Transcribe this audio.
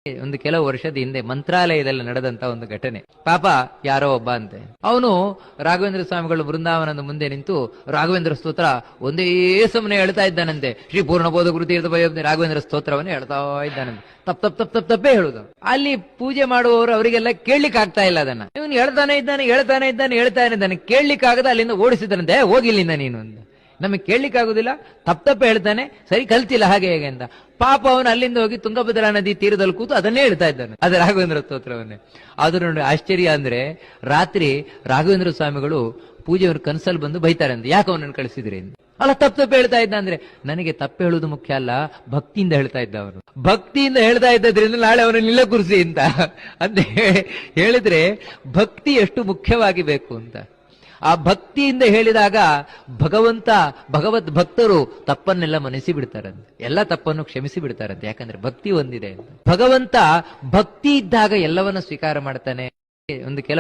ಒಂದು ಕೆಲವು ವರ್ಷದ ಹಿಂದೆ ಮಂತ್ರಾಲಯದಲ್ಲಿ ನಡೆದಂತ ಒಂದು ಘಟನೆ. ಪಾಪ ಯಾರೋ ಒಬ್ಬ ಅಂತೆ, ಅವನು ರಾಘವೇಂದ್ರ ಸ್ವಾಮಿಗಳು ಬೃಂದಾವನದ ಮುಂದೆ ನಿಂತು ರಾಘವೇಂದ್ರ ಸ್ತೋತ್ರ ಒಂದೇ ಸಮನೆ ಹೇಳ್ತಾ ಇದ್ದಾನಂತೆ. ಶ್ರೀ ಪೂರ್ಣಬೋಧ ಗುರುತೀರ್ಥ ರಾಘವೇಂದ್ರ ಸ್ತೋತ್ರವನ್ನು ಹೇಳ್ತಾ ಇದ್ದಾನಂತೆ. ತಪ್ಪೇ ಹೇಳುದು. ಅಲ್ಲಿ ಪೂಜೆ ಮಾಡುವವರು ಅವರಿಗೆಲ್ಲ ಕೇಳಲಿಕ್ಕೆ ಆಗ್ತಾ ಇಲ್ಲ ಅದನ್ನ. ಇವನು ಹೇಳ್ತಾನೆ ಇದ್ದಾನೆ ಕೇಳಲಿಕ್ಕೆ ಆಗದ ಅಲ್ಲಿಂದ ಓಡಿಸಿದಾನಂತೆ. ಹೋಗಿಲ್ಲಿಂದ ನೀನು ಅಂತ. ನಮಗೆ ಕೇಳಲಿಕ್ಕೆ ಆಗುದಿಲ್ಲ, ತಪ್ಪೇ ಹೇಳ್ತಾನೆ, ಸರಿ ಕಲ್ತಿಲ್ಲ ಹಾಗೆ ಹೇಗೆ ಅಂತ. ಪಾಪ ಅವನು ಅಲ್ಲಿಂದ ಹೋಗಿ ತುಂಗಭದ್ರಾ ನದಿ ತೀರದಲ್ಲಿ ಕೂತು ಅದನ್ನೇ ಹೇಳ್ತಾ ಇದ್ದಾನೆ, ಅದೇ ರಾಘವೇಂದ್ರ ಸ್ತೋತ್ರವನ್ನೇ. ಆದ್ರೂ ನೋಡಿ ಆಶ್ಚರ್ಯ ಅಂದ್ರೆ, ರಾತ್ರಿ ರಾಘವೇಂದ್ರ ಸ್ವಾಮಿಗಳು ಪೂಜೆಯವರು ಕನಸಲ್ಲಿ ಬಂದು ಬೈತಾರೆ ಅಂತ, ಯಾಕೆ ಅವನನ್ನು ಕಳಿಸಿದ್ರಿ ಅಂತ. ಅಲ್ಲ ತಪ್ಪು ಹೇಳ್ತಾ ಇದ್ದ ಅಂದ್ರೆ, ನನಗೆ ತಪ್ಪು ಹೇಳುವುದು ಮುಖ್ಯ ಅಲ್ಲ, ಭಕ್ತಿಯಿಂದ ಹೇಳ್ತಾ ಇದ್ದ ಅವನು. ಭಕ್ತಿಯಿಂದ ಹೇಳ್ತಾ ಇದ್ದರಿಂದ ನಾಳೆ ಅವನನ್ನು ಇಲ್ಲ ಕುರ್ಸಿ ಅಂತ ಹೇಳಿದ್ರೆ ಭಕ್ತಿ ಎಷ್ಟು ಮುಖ್ಯವಾಗಿ ಬೇಕು ಅಂತ. ಆ ಭಕ್ತಿಯಿಂದ ಹೇಳಿದಾಗ ಭಗವದ್ ಭಕ್ತರು ತಪ್ಪನ್ನೆಲ್ಲ ಮನಸ್ಸಿ ಬಿಡ್ತಾರಂತೆ, ಎಲ್ಲ ತಪ್ಪನ್ನು ಕ್ಷಮಿಸಿ ಬಿಡ್ತಾರಂತೆ. ಯಾಕಂದ್ರೆ ಭಕ್ತಿ ಒಂದಿದೆ ಅಂತ. ಭಗವಂತ ಭಕ್ತಿ ಇದ್ದಾಗ ಎಲ್ಲವನ್ನ ಸ್ವೀಕಾರ ಮಾಡ್ತಾನೆ. ಒಂದು ಕೆಲವು